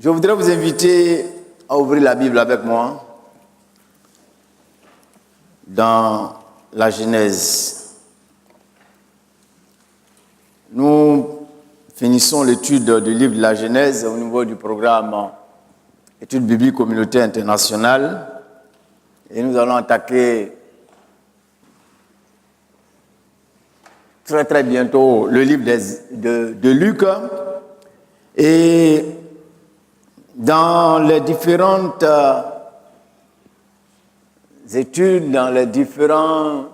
Je voudrais vous inviter à ouvrir la Bible avec moi dans la Genèse. Nous finissons l'étude du livre de la Genèse au niveau du programme Études bibliques communautaires internationales et nous allons attaquer très bientôt le livre de Luc. Et dans les différentes études, dans les différentes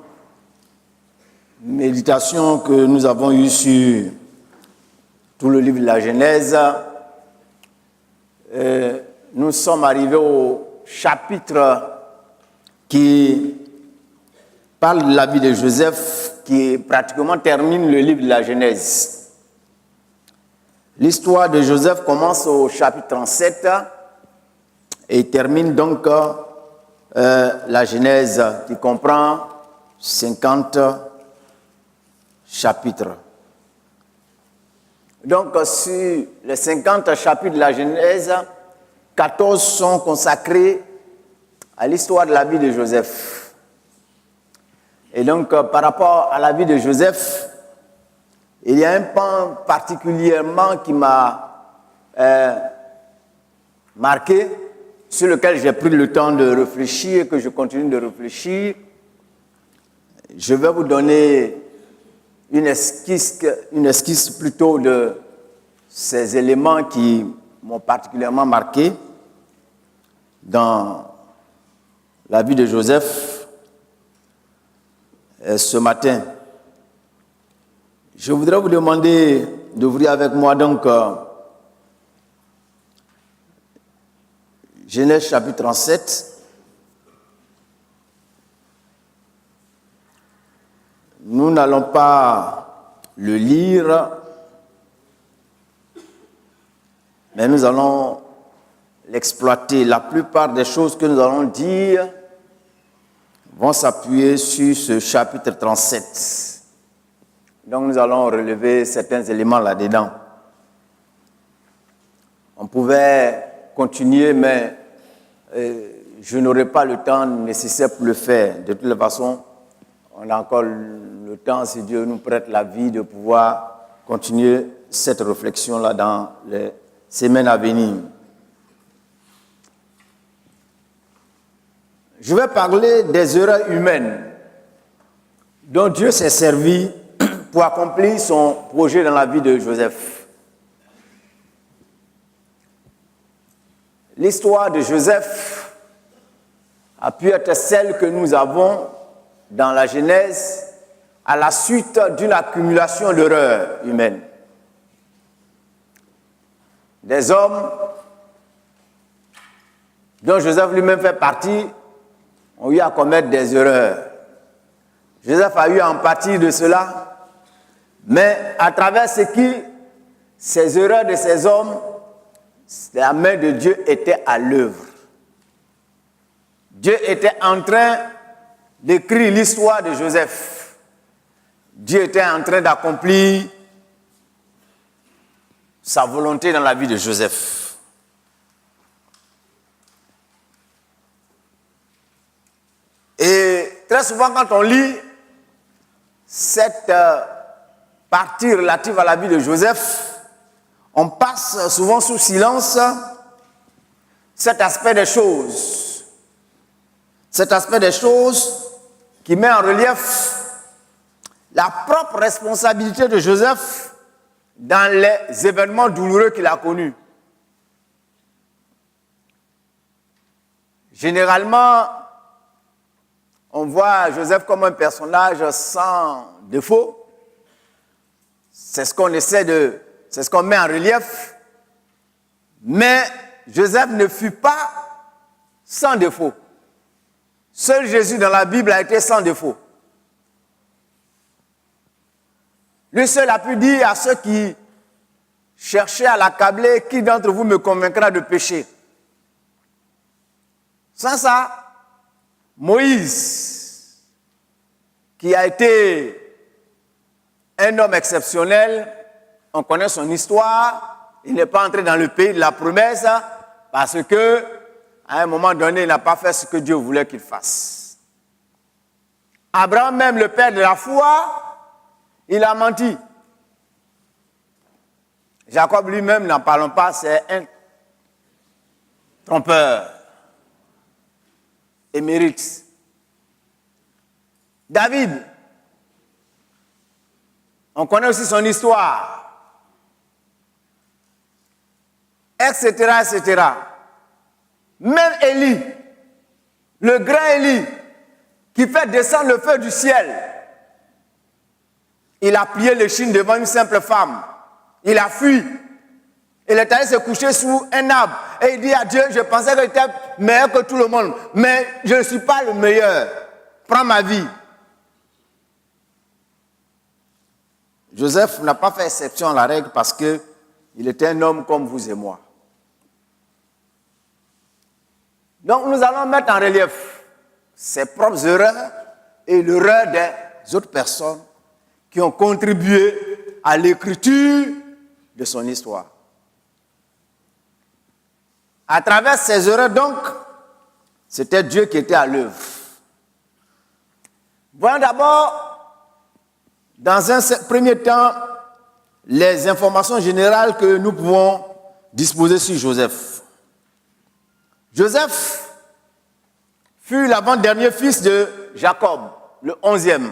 méditations que nous avons eues sur tout le livre de la Genèse, nous sommes arrivés au chapitre qui parle de la vie de Joseph, qui pratiquement termine le livre de la Genèse. L'histoire de Joseph commence au chapitre 37 et termine donc la Genèse qui comprend 50 chapitres. Donc sur les 50 chapitres de la Genèse, 14 sont consacrés à l'histoire de la vie de Joseph. Et donc par rapport à la vie de Joseph, il y a un pan particulièrement qui m'a marqué, sur lequel j'ai pris le temps de réfléchir et que je continue de réfléchir. Je vais vous donner une esquisse plutôt de ces éléments qui m'ont particulièrement marqué dans la vie de Joseph ce matin. Je voudrais vous demander d'ouvrir avec moi donc Genèse chapitre 37. Nous n'allons pas le lire, mais nous allons l'exploiter. La plupart des choses que nous allons dire vont s'appuyer sur ce chapitre 37. Donc nous allons relever certains éléments là-dedans. On pouvait continuer, mais je n'aurai pas le temps nécessaire pour le faire. De toute façon, on a encore le temps, si Dieu nous prête la vie, de pouvoir continuer cette réflexion-là dans les semaines à venir. Je vais parler des erreurs humaines dont Dieu s'est servi pour accomplir son projet dans la vie de Joseph. L'histoire de Joseph a pu être celle que nous avons dans la Genèse à la suite d'une accumulation d'erreurs humaines. Des hommes dont Joseph lui-même fait partie ont eu à commettre des erreurs. Joseph a eu à en pâtir de cela. Mais à travers ces erreurs de ces hommes, la main de Dieu était à l'œuvre. Dieu était en train d'écrire l'histoire de Joseph. Dieu était en train d'accomplir sa volonté dans la vie de Joseph. Et très souvent, quand on lit cette partie relative à la vie de Joseph, on passe souvent sous silence cet aspect des choses. Cet aspect des choses qui met en relief la propre responsabilité de Joseph dans les événements douloureux qu'il a connus. Généralement, on voit Joseph comme un personnage sans défaut. C'est ce qu'on met en relief. Mais Joseph ne fut pas sans défaut. Seul Jésus dans la Bible a été sans défaut. Lui seul a pu dire à ceux qui cherchaient à l'accabler, qui d'entre vous me convaincra de péché? Sans ça, Moïse, qui a été un homme exceptionnel, on connaît son histoire, il n'est pas entré dans le pays de la promesse parce que, à un moment donné, il n'a pas fait ce que Dieu voulait qu'il fasse. Abraham, même le père de la foi, il a menti. Jacob lui-même, n'en parlons pas, c'est un trompeur. Émérite. David, on connaît aussi son histoire, etc., etc. Même Élie, le grand Élie, qui fait descendre le feu du ciel, il a plié l'échine devant une simple femme. Il a fui. Il est allé se coucher sous un arbre. Et il dit à Dieu, je pensais que j'étais meilleur que tout le monde, mais je ne suis pas le meilleur. Prends ma vie. Joseph n'a pas fait exception à la règle parce qu'il était un homme comme vous et moi. Donc nous allons mettre en relief ses propres erreurs et l'erreur des autres personnes qui ont contribué à l'écriture de son histoire. À travers ces erreurs, donc, c'était Dieu qui était à l'œuvre. Voyons d'abord, dans un premier temps, les informations générales que nous pouvons disposer sur Joseph. Joseph fut l'avant-dernier fils de Jacob, le 11e.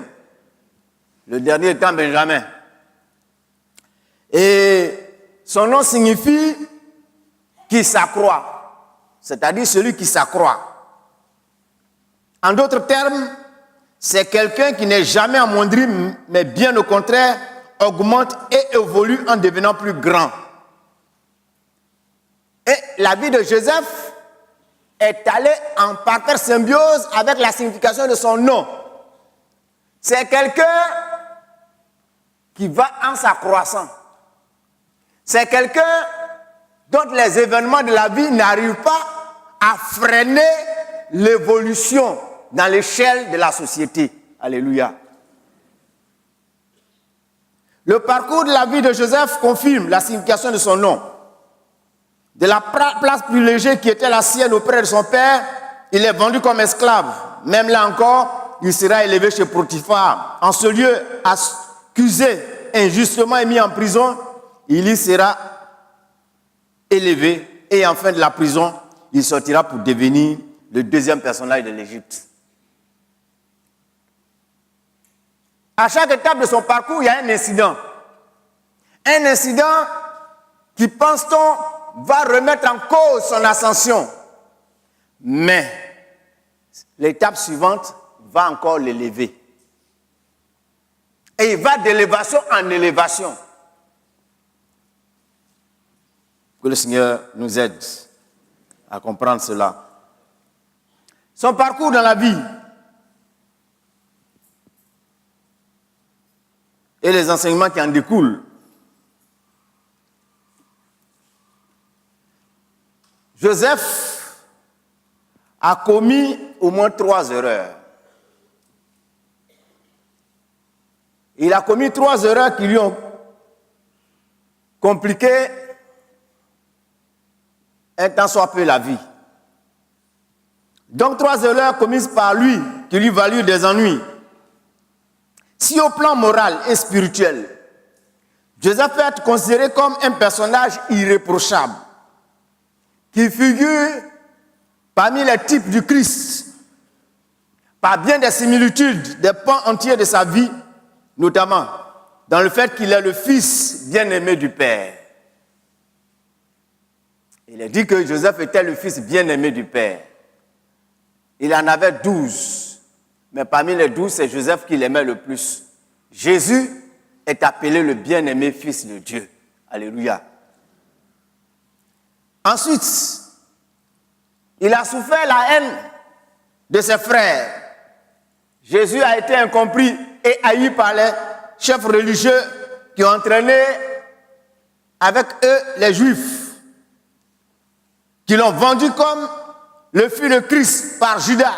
Le dernier étant Benjamin. Et son nom signifie qui s'accroît, c'est-à-dire celui qui s'accroît. En d'autres termes, c'est quelqu'un qui n'est jamais amoindri, mais bien au contraire, augmente et évolue en devenant plus grand. Et la vie de Joseph est allée en parfaite symbiose avec la signification de son nom. C'est quelqu'un qui va en s'accroissant. C'est quelqu'un dont les événements de la vie n'arrivent pas à freiner l'évolution dans l'échelle de la société. Alléluia. Le parcours de la vie de Joseph confirme la signification de son nom. De la place privilégiée qui était la sienne auprès de son père, il est vendu comme esclave. Même là encore, il sera élevé chez Potiphar. En ce lieu, accusé injustement et mis en prison, il y sera élevé et en fin de la prison, il sortira pour devenir le deuxième personnage de l'Égypte. À chaque étape de son parcours, il y a un incident. Un incident qui, pense-t-on, va remettre en cause son ascension. Mais l'étape suivante va encore l'élever. Et il va d'élévation en élévation. Que le Seigneur nous aide à comprendre cela. Son parcours dans la vie et les enseignements qui en découlent. Joseph a commis au moins 3 erreurs. Il a commis 3 erreurs qui lui ont compliqué un tant soit peu la vie. Donc 3 erreurs commises par lui qui lui valurent des ennuis. Si au plan moral et spirituel, Joseph peut être considéré comme un personnage irréprochable, qui figure parmi les types du Christ, par bien des similitudes, des pans entiers de sa vie, notamment dans le fait qu'il est le fils bien-aimé du Père. Il est dit que Joseph était le fils bien-aimé du Père. Il en avait 12, mais parmi les 12, c'est Joseph qui l'aimait le plus. Jésus est appelé le bien-aimé fils de Dieu. Alléluia. Ensuite, il a souffert la haine de ses frères. Jésus a été incompris et haï par les chefs religieux qui ont entraîné avec eux les Juifs, qui l'ont vendu comme le fils de Christ par Judas,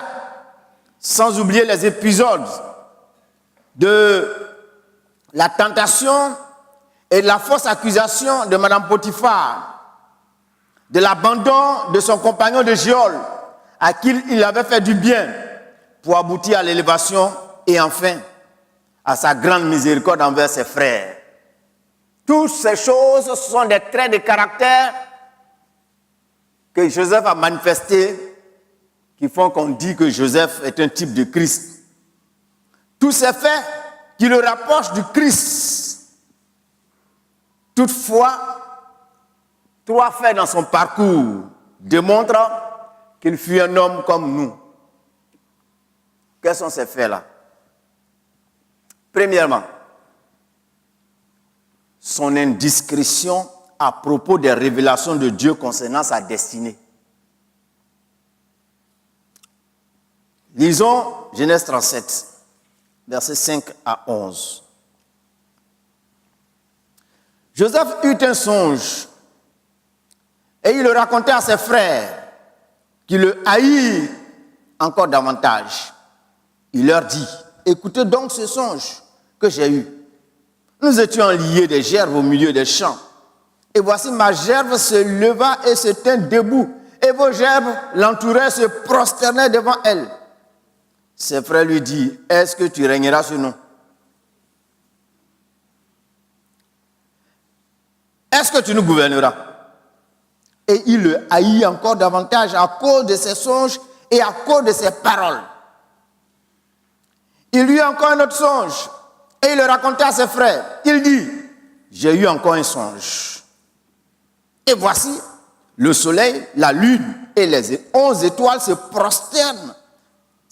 sans oublier les épisodes de la tentation et de la fausse accusation de Madame Potiphar, de l'abandon de son compagnon de geôle, à qui il avait fait du bien, pour aboutir à l'élévation et enfin à sa grande miséricorde envers ses frères. Toutes ces choses sont des traits de caractère que Joseph a manifestés, qui font qu'on dit que Joseph est un type de Christ. Tous ces faits qui le rapprochent du Christ. Toutefois, 3 faits dans son parcours démontrent qu'il fut un homme comme nous. Quels sont ces faits-là? Premièrement, son indiscrétion à propos des révélations de Dieu concernant sa destinée. Lisons Genèse 37, versets 5 à 11. Joseph eut un songe et il le racontait à ses frères qui le haïrent encore davantage. Il leur dit, écoutez donc ce songe que j'ai eu. Nous étions liés des gerbes au milieu des champs. Et voici ma gerbe se leva et se tint debout. Et vos gerbes l'entouraient, se prosternaient devant elle. Ses frères lui disent, est-ce que tu régneras sur nous? Est-ce que tu nous gouverneras? Et il le haït encore davantage à cause de ses songes et à cause de ses paroles. Il eut encore un autre songe et il le racontait à ses frères. Il dit, j'ai eu encore un songe. Et voici, le soleil, la lune et les 11 étoiles se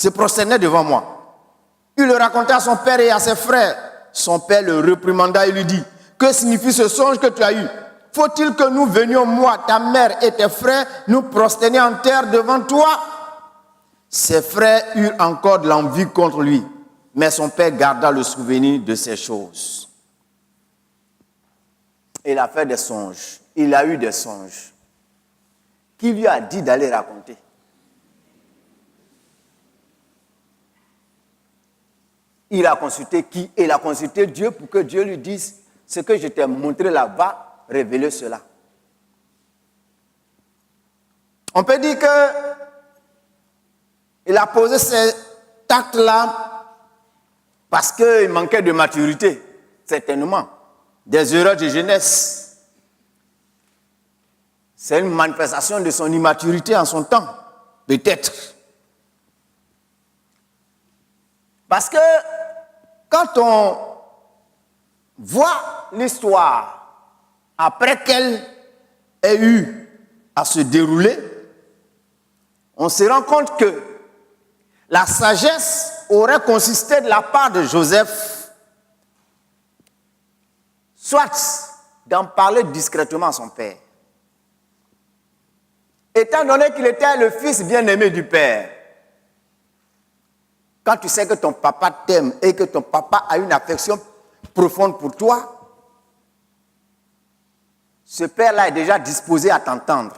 prosternaient devant moi. Il le racontait à son père et à ses frères. Son père le réprimanda et lui dit, que signifie ce songe que tu as eu? Faut-il que nous venions, moi, ta mère et tes frères, nous prosterner en terre devant toi? Ses frères eurent encore de l'envie contre lui, mais son père garda le souvenir de ces choses. Il a fait des songes. Il a eu des songes. Qui lui a dit d'aller raconter? Il a consulté qui? Il a consulté Dieu pour que Dieu lui dise ce que je t'ai montré là-bas, révéler cela. On peut dire qu'il a posé cet acte-là parce qu'il manquait de maturité, certainement. Des erreurs de jeunesse. C'est une manifestation de son immaturité en son temps, peut-être. Parce que quand on voit l'histoire après qu'elle ait eu à se dérouler, on se rend compte que la sagesse aurait consisté de la part de Joseph, soit d'en parler discrètement à son père. Étant donné qu'il était le fils bien-aimé du père, quand tu sais que ton papa t'aime et que ton papa a une affection profonde pour toi, ce père-là est déjà disposé à t'entendre.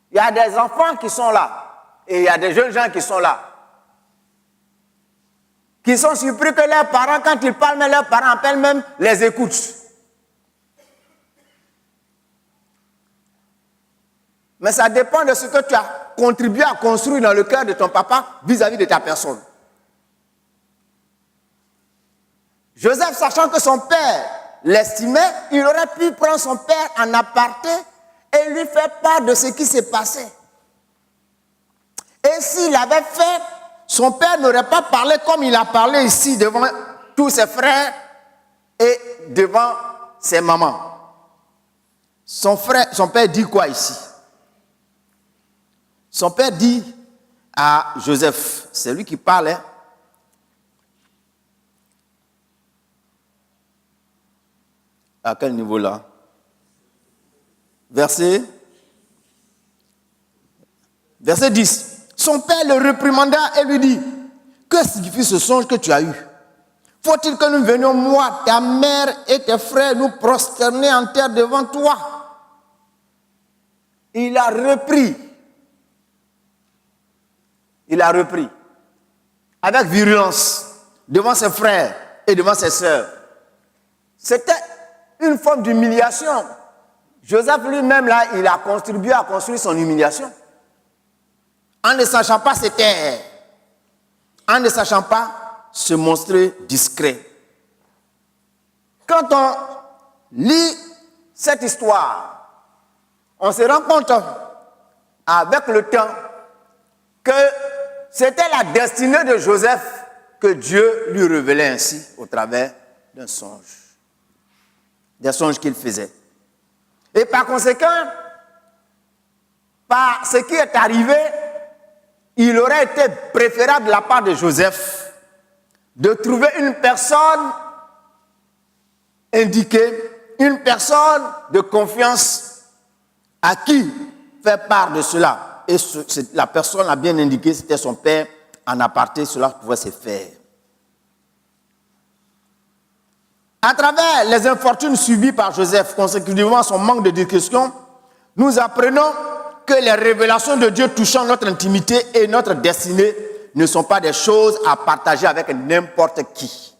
Il y a des enfants qui sont là et il y a des jeunes gens qui sont là, qui sont surpris que leurs parents, quand ils parlent, mais leurs parents appellent même, les écoutent. Mais ça dépend de ce que tu as contribué à construire dans le cœur de ton papa vis-à-vis de ta personne. Joseph, sachant que son père l'estimait, il aurait pu prendre son père en aparté et lui faire part de ce qui s'est passé. Et s'il avait fait, son père n'aurait pas parlé comme il a parlé ici devant tous ses frères et devant ses mamans. Son père dit quoi ici? Son père dit à Joseph, c'est lui qui parle, hein? À quel niveau là? Verset 10. Son père le réprimanda et lui dit, que signifie ce songe que tu as eu? Faut-il que nous venions, moi, ta mère et tes frères, nous prosterner en terre devant toi? Il a repris avec virulence devant ses frères et devant ses sœurs. C'était une forme d'humiliation. Joseph lui-même, là, il a contribué à construire son humiliation. En ne sachant pas se taire, en ne sachant pas se montrer discret. Quand on lit cette histoire, on se rend compte avec le temps que c'était la destinée de Joseph que Dieu lui révélait ainsi au travers d'un songe. Des songes qu'il faisait. Et par conséquent, par ce qui est arrivé, il aurait été préférable de la part de Joseph de trouver une personne indiquée, une personne de confiance à qui faire part de cela. Et la personne l'a bien indiqué, c'était son père. En aparté, cela pouvait se faire. À travers les infortunes subies par Joseph, consécutivement à son manque de discrétion, nous apprenons que les révélations de Dieu touchant notre intimité et notre destinée ne sont pas des choses à partager avec n'importe qui.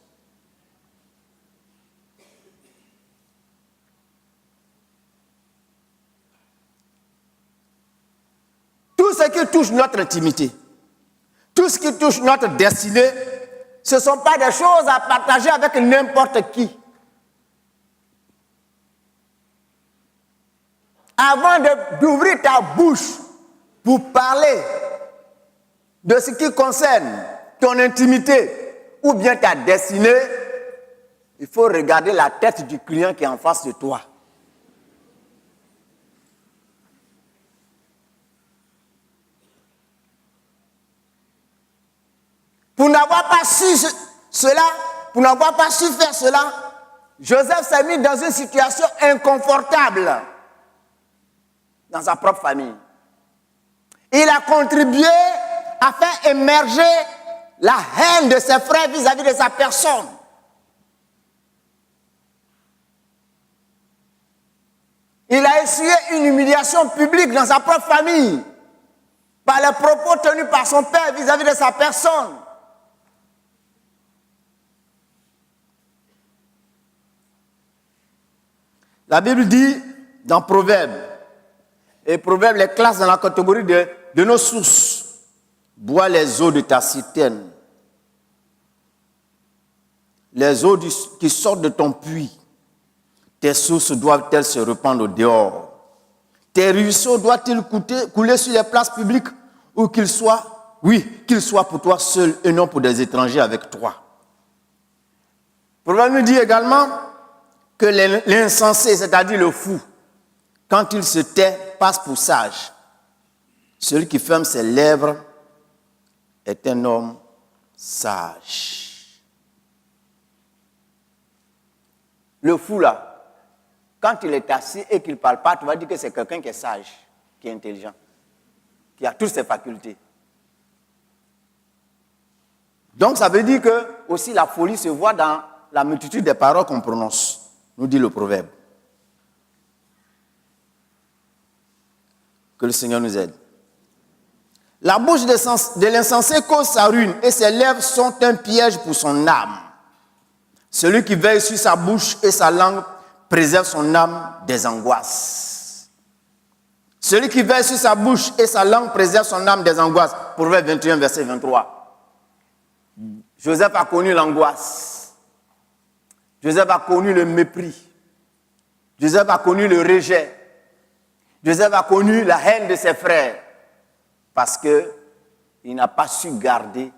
Tout ce qui touche notre intimité, tout ce qui touche notre destinée, ce ne sont pas des choses à partager avec n'importe qui. Avant d'ouvrir ta bouche pour parler de ce qui concerne ton intimité ou bien ta destinée, il faut regarder la tête du client qui est en face de toi. Pour n'avoir pas su cela, pour n'avoir pas su faire cela, Joseph s'est mis dans une situation inconfortable dans sa propre famille. Il a contribué à faire émerger la haine de ses frères vis-à-vis de sa personne. Il a essuyé une humiliation publique dans sa propre famille par les propos tenus par son père vis-à-vis de sa personne. La Bible dit dans Proverbes, et Proverbes les classe dans la catégorie de nos sources, bois les eaux de ta citerne, les eaux qui sortent de ton puits, tes sources doivent-elles se répandre au dehors? Tes ruisseaux doivent-ils couler sur les places publiques ou qu'ils soient pour toi seul et non pour des étrangers avec toi? Proverbe nous dit également que l'insensé, c'est-à-dire le fou, quand il se tait, passe pour sage. Celui qui ferme ses lèvres est un homme sage. Le fou là, quand il est assis et qu'il ne parle pas, tu vas dire que c'est quelqu'un qui est sage, qui est intelligent, qui a toutes ses facultés. Donc ça veut dire que aussi la folie se voit dans la multitude des paroles qu'on prononce, nous dit le proverbe. Que le Seigneur nous aide. La bouche de l'insensé cause sa ruine et ses lèvres sont un piège pour son âme. Celui qui veille sur sa bouche et sa langue préserve son âme des angoisses. Celui qui veille sur sa bouche et sa langue préserve son âme des angoisses. Proverbe 21, verset 23. Joseph a connu l'angoisse. Joseph a connu le mépris. Joseph a connu le rejet. Joseph a connu la haine de ses frères parce qu'il n'a pas su garder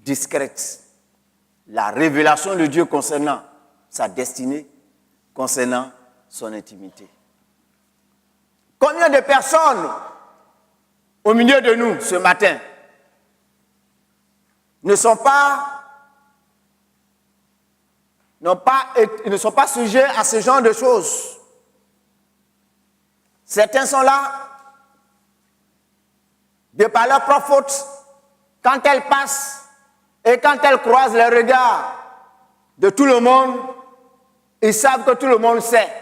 discrète la révélation de Dieu concernant sa destinée, concernant son intimité. Combien de personnes au milieu de nous ce matin ne sont pas sujets à ce genre de choses? Certains sont là, de par leur propre faute, quand elles passent et quand elles croisent les regards de tout le monde, ils savent que tout le monde sait.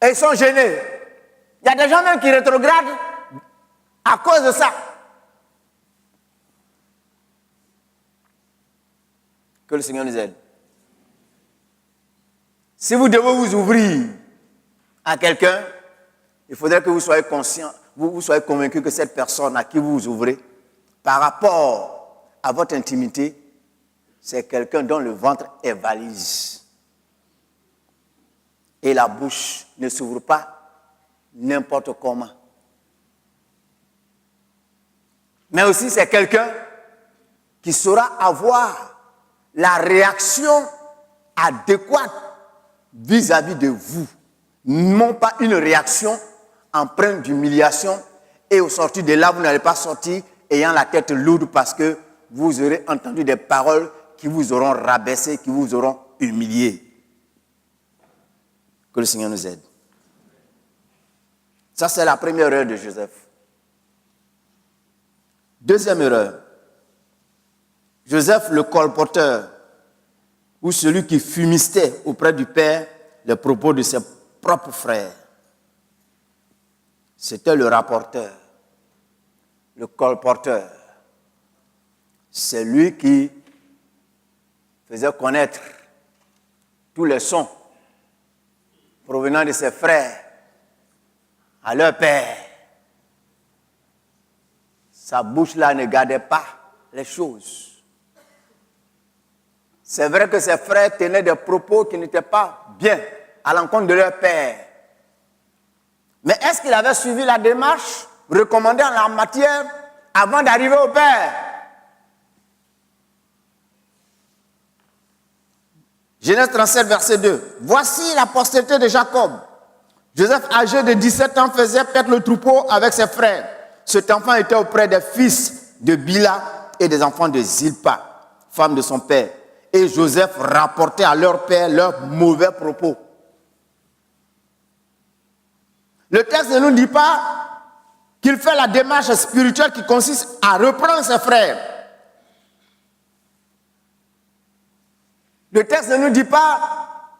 Et ils sont gênés. Il y a des gens même qui rétrogradent À cause de ça. Que le Seigneur nous aide. Si vous devez vous ouvrir à quelqu'un, il faudrait que vous soyez conscient, vous soyez convaincu que cette personne à qui vous vous ouvrez, par rapport à votre intimité, c'est quelqu'un dont le ventre est valise. Et la bouche ne s'ouvre pas n'importe comment. Mais aussi c'est quelqu'un qui saura avoir la réaction adéquate vis-à-vis de vous. Non pas une réaction empreinte d'humiliation et au sortir de là, vous n'allez pas sortir ayant la tête lourde parce que vous aurez entendu des paroles qui vous auront rabaissé, qui vous auront humilié. Que le Seigneur nous aide. Ça, c'est la première erreur de Joseph. Deuxième erreur. Joseph, le colporteur, ou celui qui fumistait auprès du Père les propos de ses propres frères. C'était le rapporteur, le colporteur. C'est lui qui faisait connaître tous les sons provenant de ses frères à leur père. Sa bouche-là ne gardait pas les choses. C'est vrai que ses frères tenaient des propos qui n'étaient pas bien à l'encontre de leur père. Mais est-ce qu'il avait suivi la démarche recommandée en la matière avant d'arriver au père? Genèse 37, verset 2. Voici la postérité de Jacob. Joseph, âgé de 17 ans, faisait paître le troupeau avec ses frères. Cet enfant était auprès des fils de Bila et des enfants de Zilpa, femme de son père. Et Joseph rapportait à leur père leurs mauvais propos. Le texte ne nous dit pas qu'il fait la démarche spirituelle qui consiste à reprendre ses frères. Le texte ne nous dit pas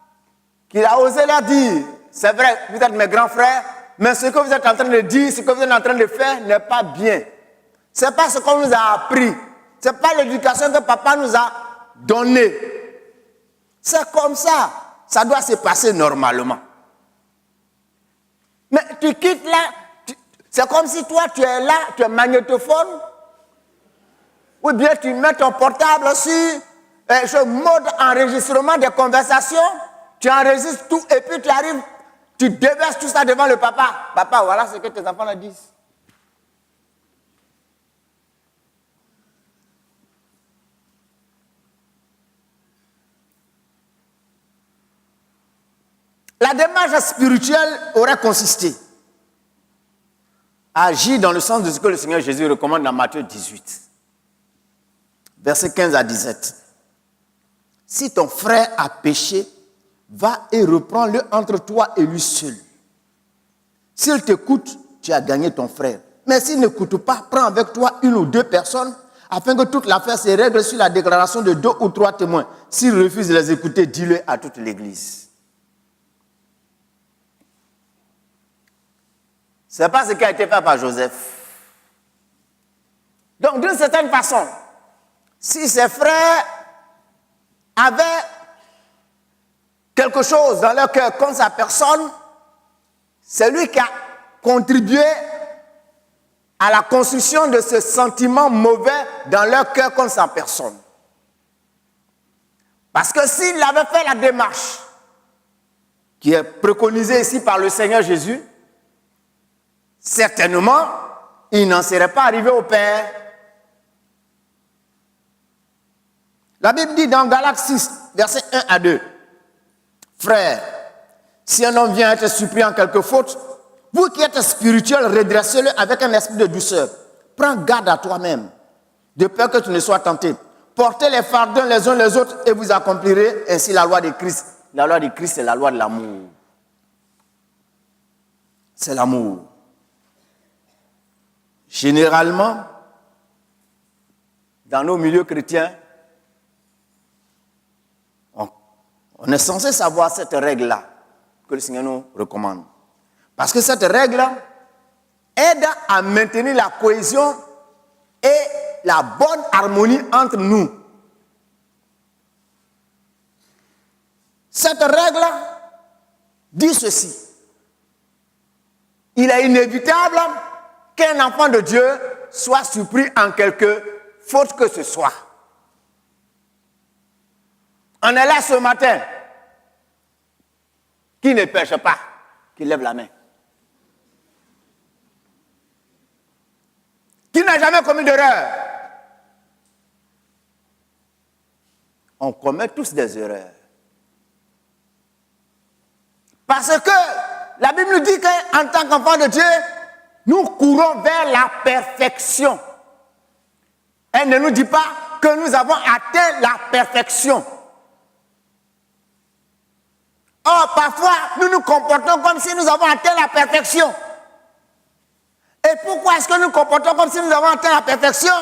qu'il a osé leur dire, c'est vrai, vous êtes mes grands frères, mais ce que vous êtes en train de dire, ce que vous êtes en train de faire n'est pas bien. Ce n'est pas ce qu'on nous a appris. Ce n'est pas l'éducation que papa nous a donnée. C'est comme ça. Ça doit se passer normalement. Mais tu quittes là, c'est comme si toi tu es là, tu es magnétophone, ou bien tu mets ton portable sur mode enregistrement des conversations, tu enregistres tout et puis tu arrives, tu déverses tout ça devant le papa. Papa, voilà ce que tes enfants là disent. La démarche spirituelle aurait consisté à agir dans le sens de ce que le Seigneur Jésus recommande dans Matthieu 18, versets 15 à 17. Si ton frère a péché, va et reprends-le entre toi et lui seul. S'il t'écoute, tu as gagné ton frère. Mais s'il n'écoute pas, prends avec toi une ou deux personnes afin que toute l'affaire se règle sur la déclaration de 2 ou 3 témoins. S'il refuse de les écouter, dis-le à toute l'Église. Ce n'est pas ce qui a été fait par Joseph. Donc, d'une certaine façon, si ses frères avaient quelque chose dans leur cœur contre sa personne, c'est lui qui a contribué à la construction de ce sentiment mauvais dans leur cœur contre sa personne. Parce que s'il avait fait la démarche qui est préconisée ici par le Seigneur Jésus, certainement, il n'en serait pas arrivé au Père. La Bible dit dans Galates 6, versets 1 à 2, « Frères, si un homme vient être surpris en quelque faute, vous qui êtes spirituels, redressez-le avec un esprit de douceur. Prends garde à toi-même, de peur que tu ne sois tenté. Portez les fardons les uns les autres et vous accomplirez ainsi la loi de Christ. » La loi de Christ, c'est la loi de l'amour. C'est l'amour. Généralement, dans nos milieux chrétiens, on est censé savoir cette règle-là que le Seigneur nous recommande. Parce que cette règle aide à maintenir la cohésion et la bonne harmonie entre nous. Cette règle dit ceci. Il est inévitable qu'un enfant de Dieu soit surpris en quelque faute que ce soit. On est là ce matin. Qui ne pêche pas, qui lève la main. Qui n'a jamais commis d'erreur? On commet tous des erreurs. Parce que la Bible nous dit qu'en tant qu'enfants de Dieu, nous courons vers la perfection. Elle ne nous dit pas que nous avons atteint la perfection. Or, parfois, nous nous comportons comme si nous avons atteint la perfection. Et pourquoi est-ce que nous nous comportons comme si nous avons atteint la perfection?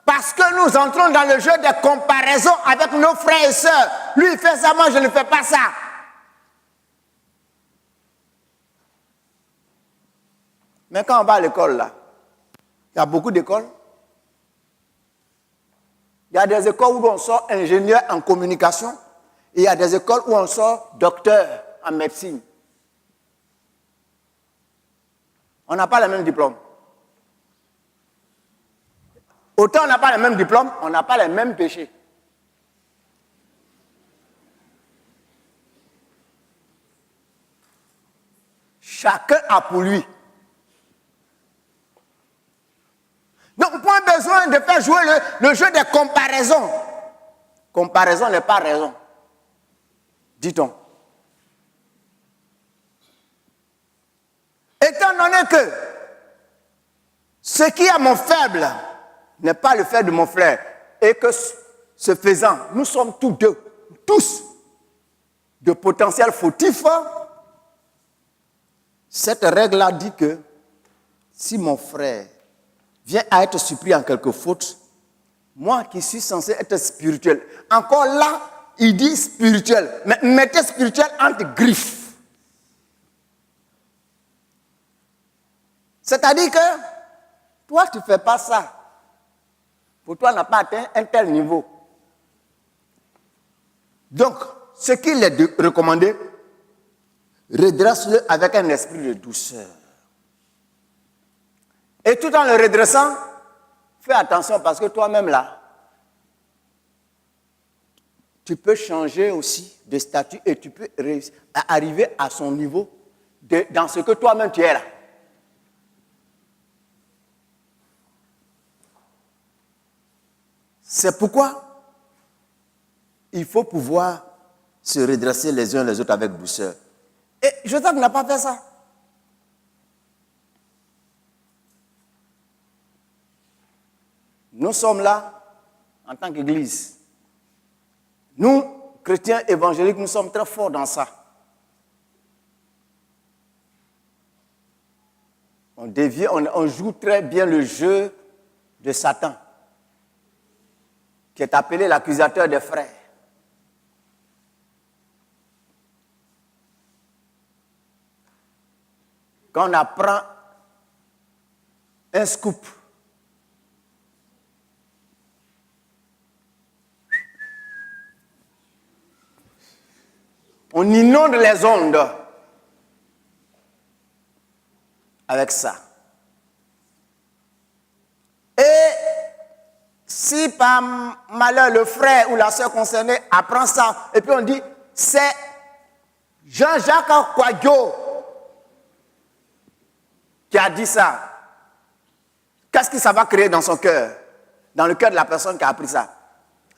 Parce que nous entrons dans le jeu de comparaison avec nos frères et sœurs. Lui, il fait ça, moi, je ne fais pas ça. Mais quand on va à l'école, là, il y a beaucoup d'écoles. Il y a des écoles où on sort ingénieur en communication et il y a des écoles où on sort docteur en médecine. On n'a pas le même diplôme. Autant on n'a pas le même diplôme, on n'a pas les mêmes péchés. Chacun a pour lui. Donc, point besoin de faire jouer le jeu des comparaisons. Comparaison n'est pas raison, dit-on. Étant donné que ce qui est mon faible n'est pas le fait de mon frère, et que ce faisant, nous sommes tous de potentiels fautifs, cette règle-là dit que si mon frère vient à être surpris en quelque faute, moi qui suis censé être spirituel, encore là, il dit spirituel, mais mettez spirituel entre griffes. C'est-à-dire que toi, tu ne fais pas ça. Pour toi, tu n'as pas atteint un tel niveau. Donc, ce qu'il est recommandé, redresse-le avec un esprit de douceur. Et tout en le redressant, fais attention parce que toi-même là, tu peux changer aussi de statut et tu peux arriver à son niveau dans ce que toi-même tu es là. C'est pourquoi il faut pouvoir se redresser les uns les autres avec douceur. Et Joseph n'a pas fait ça. Nous sommes là en tant qu'Église. Nous, chrétiens évangéliques, nous sommes très forts dans ça. On joue très bien le jeu de Satan, qui est appelé l'accusateur des frères. Quand on apprend un scoop, on inonde les ondes avec ça. Et si par malheur le frère ou la sœur concernée apprend ça, et puis on dit, c'est Jean-Jacques Kouadio qui a dit ça, qu'est-ce que ça va créer dans son cœur, dans le cœur de la personne qui a appris ça?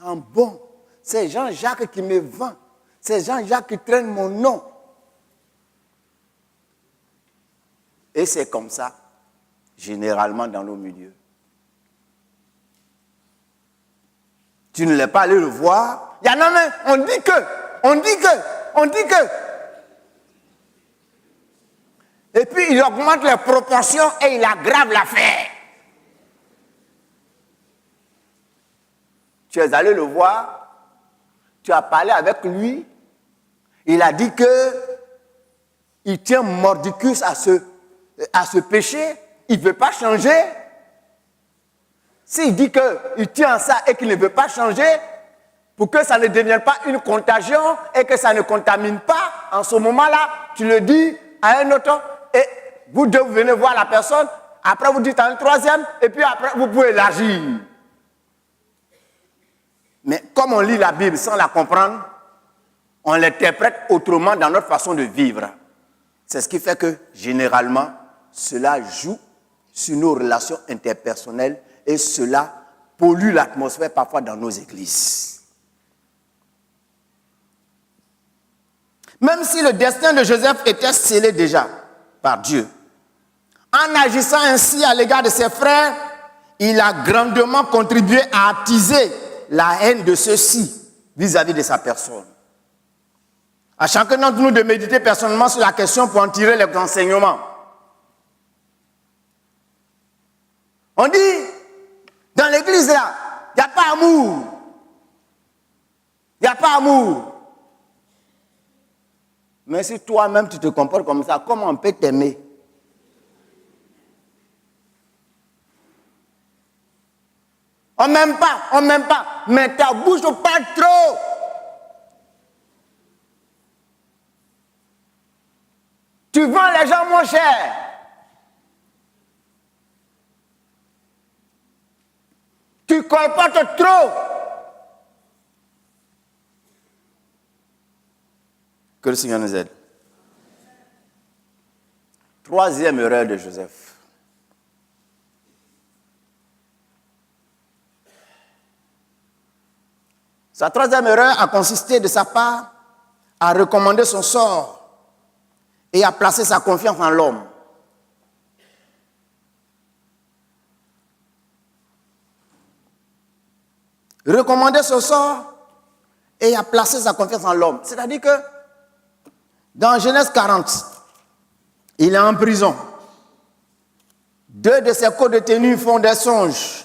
Ah bon, c'est Jean-Jacques qui me vend, c'est Jean-Jacques qui traîne mon nom. Et c'est comme ça, généralement dans nos milieux. Tu ne l'es pas allé le voir. Il y en a même, on dit que. Et puis il augmente les proportions et il aggrave l'affaire. Tu es allé le voir, tu as parlé avec lui, il a dit que il tient mordicus à ce péché, il ne veut pas changer, s'il dit qu'il tient à ça et qu'il ne veut pas changer, pour que ça ne devienne pas une contagion et que ça ne contamine pas, en ce moment-là, tu le dis à un autre et vous deux, vous venez voir la personne, après vous dites à un troisième et puis après vous pouvez élargir. Mais comme on lit la Bible sans la comprendre, on l'interprète autrement dans notre façon de vivre. C'est ce qui fait que, généralement, cela joue sur nos relations interpersonnelles et cela pollue l'atmosphère parfois dans nos églises. Même si le destin de Joseph était scellé déjà par Dieu, en agissant ainsi à l'égard de ses frères, il a grandement contribué à attiser la haine de ceux-ci vis-à-vis de sa personne. À chacun d'entre nous de méditer personnellement sur la question pour en tirer les enseignements. On dit, dans l'église là, il n'y a pas amour. Il n'y a pas amour. Mais si toi-même tu te comportes comme ça, comment on peut t'aimer? On m'aime pas, mais ta bouche parle trop. Tu vends les gens moins cher. Tu colportes trop. Que le Seigneur nous aide. Troisième erreur de Joseph. Sa troisième erreur a consisté de sa part à recommander son sort et à placer sa confiance en l'homme. Recommander son sort et à placer sa confiance en l'homme. C'est-à-dire que dans Genèse 40, il est en prison. Deux de ses co-détenus font des songes.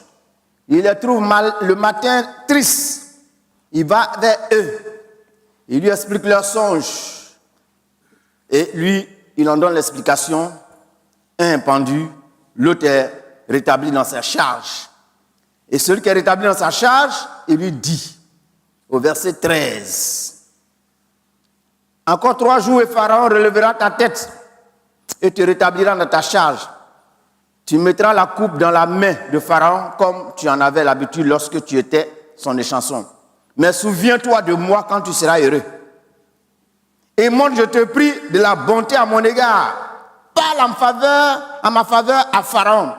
Il les trouve le matin tristes. Il va vers eux. Il lui explique leurs songes. Et lui, il en donne l'explication. Un est pendu, l'autre est rétabli dans sa charge. Et celui qui est rétabli dans sa charge, il lui dit, au verset 13, « Encore 3 jours et Pharaon relèvera ta tête et te rétablira dans ta charge. Tu mettras la coupe dans la main de Pharaon comme tu en avais l'habitude lorsque tu étais son échanson. Mais souviens-toi de moi quand tu seras heureux. Et montre, je te prie, de la bonté à mon égard. Parle en ma faveur à Pharaon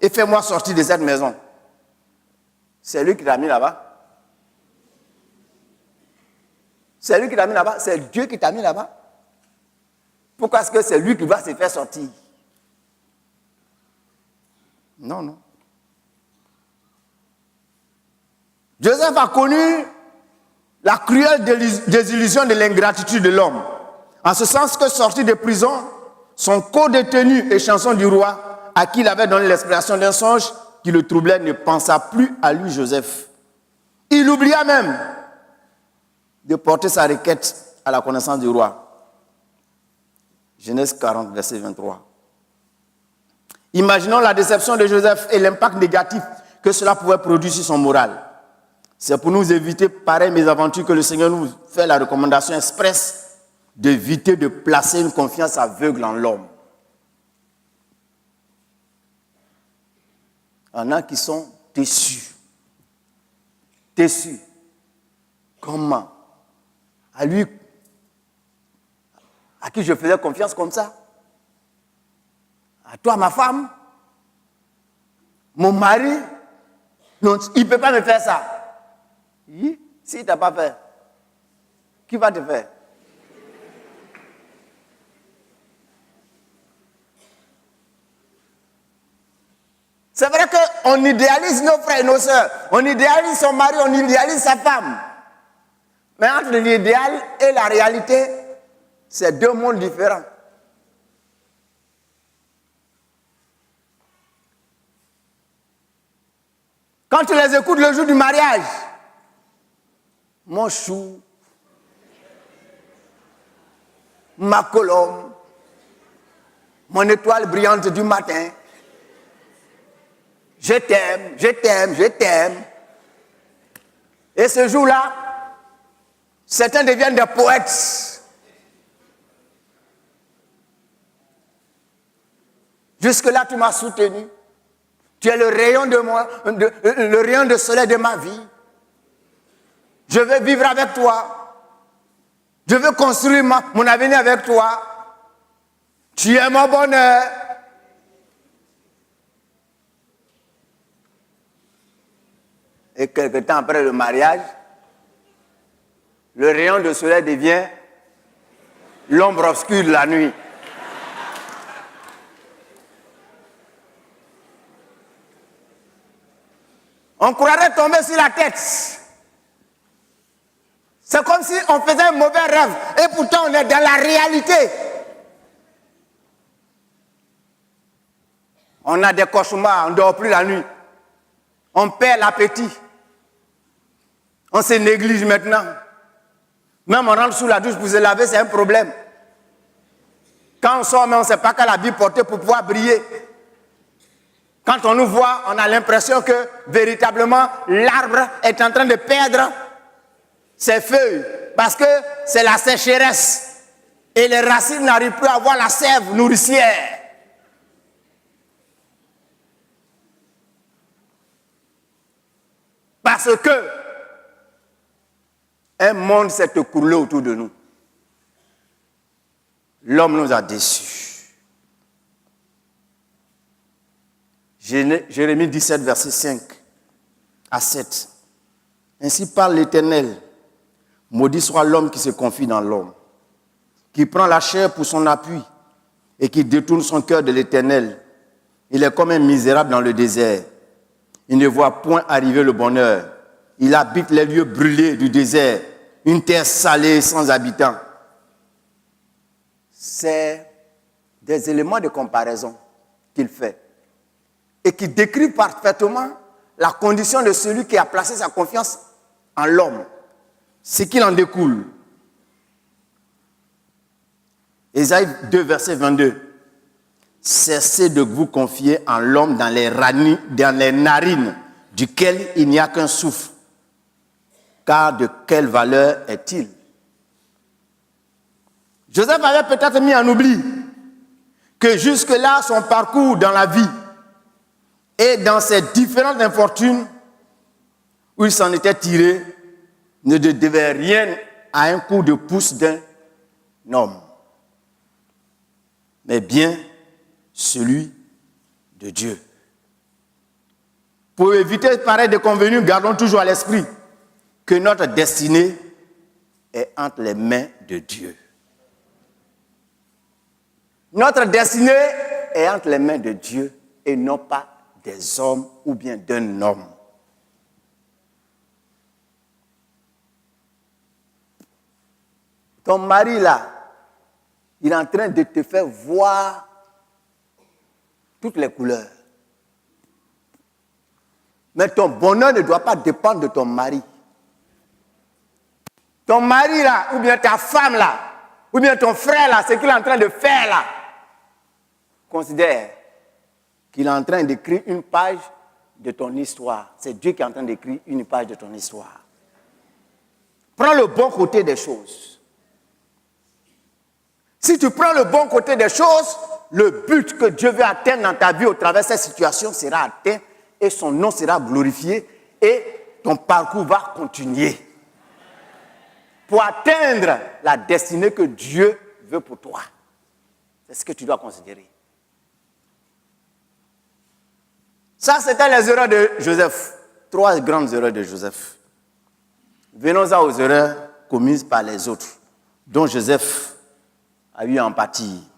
et fais-moi sortir de cette maison. » C'est lui qui t'a mis là-bas. C'est lui qui t'a mis là-bas. C'est Dieu qui t'a mis là-bas. Pourquoi est-ce que c'est lui qui va se faire sortir? Non, non. Joseph a connu la cruelle désillusion de l'ingratitude de l'homme. En ce sens que, sorti de prison, son co-détenu et chanson du roi, à qui il avait donné l'explication d'un songe qui le troublait, ne pensa plus à lui, Joseph. Il oublia même de porter sa requête à la connaissance du roi. Genèse 40, verset 23. Imaginons la déception de Joseph et l'impact négatif que cela pouvait produire sur son moral. C'est pour nous éviter pareilles mésaventures que le Seigneur nous fait la recommandation expresse d'éviter de placer une confiance aveugle en l'homme. Il y en a qui sont déçus. Déçus. Comment? À lui, à qui je faisais confiance comme ça? À toi, ma femme? Mon mari? Non, il ne peut pas me faire ça. S'il ne t'a pas fait, qui va te faire? C'est vrai qu'on idéalise nos frères et nos sœurs. On idéalise son mari, on idéalise sa femme. Mais entre l'idéal et la réalité, c'est deux mondes différents. Quand tu les écoutes le jour du mariage, mon chou, ma colombe, mon étoile brillante du matin, je t'aime, je t'aime, je t'aime. Et ce jour-là, certains deviennent des poètes. Jusque-là, tu m'as soutenu. Tu es le rayon de moi, le rayon de soleil de ma vie. Je veux vivre avec toi. Je veux construire mon avenir avec toi. Tu es mon bonheur. Et quelque temps après le mariage, le rayon de soleil devient l'ombre obscure de la nuit. On croirait tomber sur la tête. C'est comme si on faisait un mauvais rêve et pourtant on est dans la réalité. On a des cauchemars, on ne dort plus la nuit. On perd l'appétit. On se néglige maintenant. Même on rentre sous la douche pour se laver, c'est un problème. Quand on sort, mais on ne sait pas quel habit porter pour pouvoir briller. Quand on nous voit, on a l'impression que véritablement l'arbre est en train de perdre ses feuilles parce que c'est la sécheresse et les racines n'arrivent plus à avoir la sève nourricière. Parce que un monde s'est écoulé autour de nous. L'homme nous a déçus. Jérémie 17, verset 5 à 7. Ainsi parle l'Éternel. Maudit soit l'homme qui se confie dans l'homme, qui prend la chair pour son appui et qui détourne son cœur de l'Éternel. Il est comme un misérable dans le désert. Il ne voit point arriver le bonheur. Il habite les lieux brûlés du désert, une terre salée sans habitants. C'est des éléments de comparaison qu'il fait et qui décrivent parfaitement la condition de celui qui a placé sa confiance en l'homme. Ce qu'il en découle. Ésaïe 2, verset 22. Cessez de vous confier en l'homme dans les narines duquel il n'y a qu'un souffle. Car de quelle valeur est-il? Joseph avait peut-être mis en oubli que jusque-là, son parcours dans la vie et dans ses différentes infortunes où il s'en était tiré ne devait rien à un coup de pouce d'un homme, mais bien celui de Dieu. Pour éviter pareil déconvenu, gardons toujours à l'esprit que notre destinée est entre les mains de Dieu. Notre destinée est entre les mains de Dieu et non pas des hommes ou bien d'un homme. Ton mari là, il est en train de te faire voir toutes les couleurs. Mais ton bonheur ne doit pas dépendre de ton mari. Ton mari là, ou bien ta femme là, ou bien ton frère là, ce qu'il est en train de faire là, considère qu'il est en train d'écrire une page de ton histoire. C'est Dieu qui est en train d'écrire une page de ton histoire. Prends le bon côté des choses. Si tu prends le bon côté des choses, le but que Dieu veut atteindre dans ta vie au travers de cette situation sera atteint et son nom sera glorifié et ton parcours va continuer pour atteindre la destinée que Dieu veut pour toi. C'est ce que tu dois considérer. Ça, c'était les erreurs de Joseph. 3 grandes erreurs de Joseph. Venons-en aux erreurs commises par les autres, dont Joseph a eu empathie.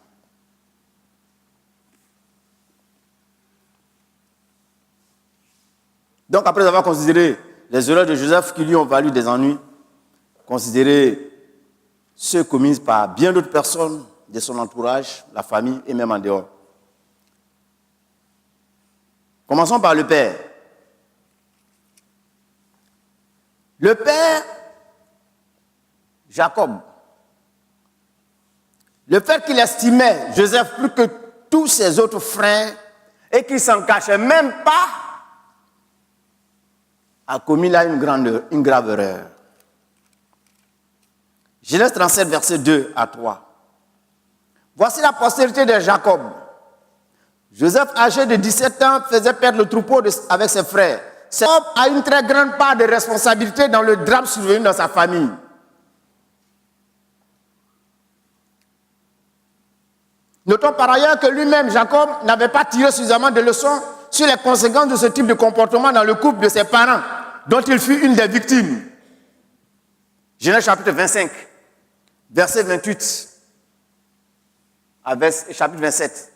Donc, après avoir considéré les erreurs de Joseph qui lui ont valu des ennuis, considérer ceux commises par bien d'autres personnes de son entourage, la famille et même en dehors. Commençons par le père. Le père, Jacob, le fait qu'il estimait Joseph plus que tous ses autres frères et qu'il ne s'en cachait même pas a commis là une grave erreur. Genèse 37, verset 2 à 3. Voici la postérité de Jacob. Joseph, âgé de 17 ans, faisait perdre le troupeau avec ses frères. Jacob a une très grande part de responsabilité dans le drame survenu dans sa famille. Notons par ailleurs que lui-même, Jacob, n'avait pas tiré suffisamment de leçons sur les conséquences de ce type de comportement dans le couple de ses parents, dont il fut une des victimes. Genèse chapitre 25, verset 28 à chapitre 27.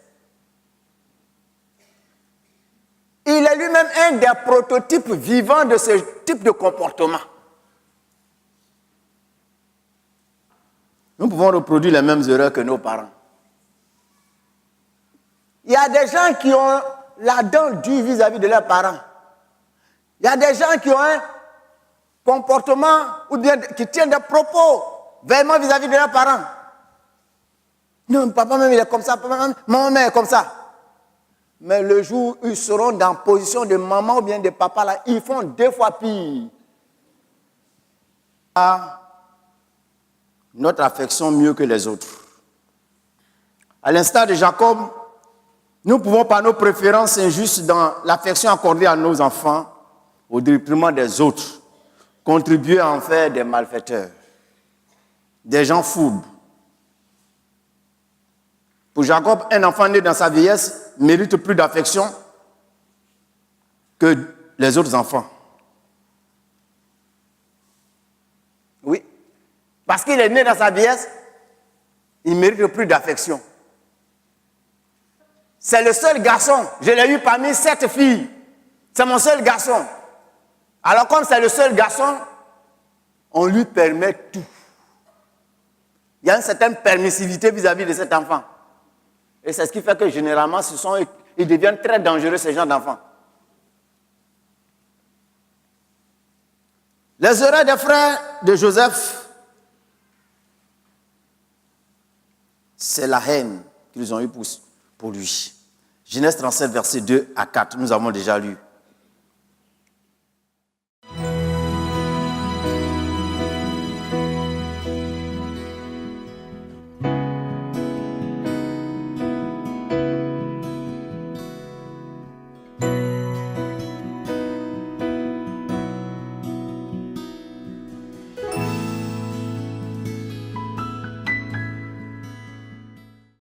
Il est lui-même un des prototypes vivants de ce type de comportement. Nous pouvons reproduire les mêmes erreurs que nos parents. Il y a des gens qui ont la dent dure vis-à-vis de leurs parents. Il y a des gens qui ont un comportement ou bien qui tiennent des propos vraiment vis-à-vis de leurs parents. Non, papa même il est comme ça, papa même, maman est comme ça. Mais le jour où ils seront dans la position de maman ou bien de papa, là, ils font 2 fois pire. Notre affection mieux que les autres. À l'instar de Jacob, nous pouvons par nos préférences injustes dans l'affection accordée à nos enfants, au détriment des autres, contribuer à en faire des malfaiteurs, des gens fourbes. Pour Jacob, un enfant né dans sa vieillesse mérite plus d'affection que les autres enfants. Oui. Parce qu'il est né dans sa vieillesse, il mérite plus d'affection. C'est le seul garçon. Je l'ai eu parmi 7 filles. C'est mon seul garçon. Alors comme c'est le seul garçon, on lui permet tout. Il y a une certaine permissivité vis-à-vis de cet enfant. Et c'est ce qui fait que généralement, ils deviennent très dangereux, ces gens d'enfants. Les erreurs des frères de Joseph, c'est la haine qu'ils ont eue pour lui. Genèse 37, verset 2 à 4, nous avons déjà lu.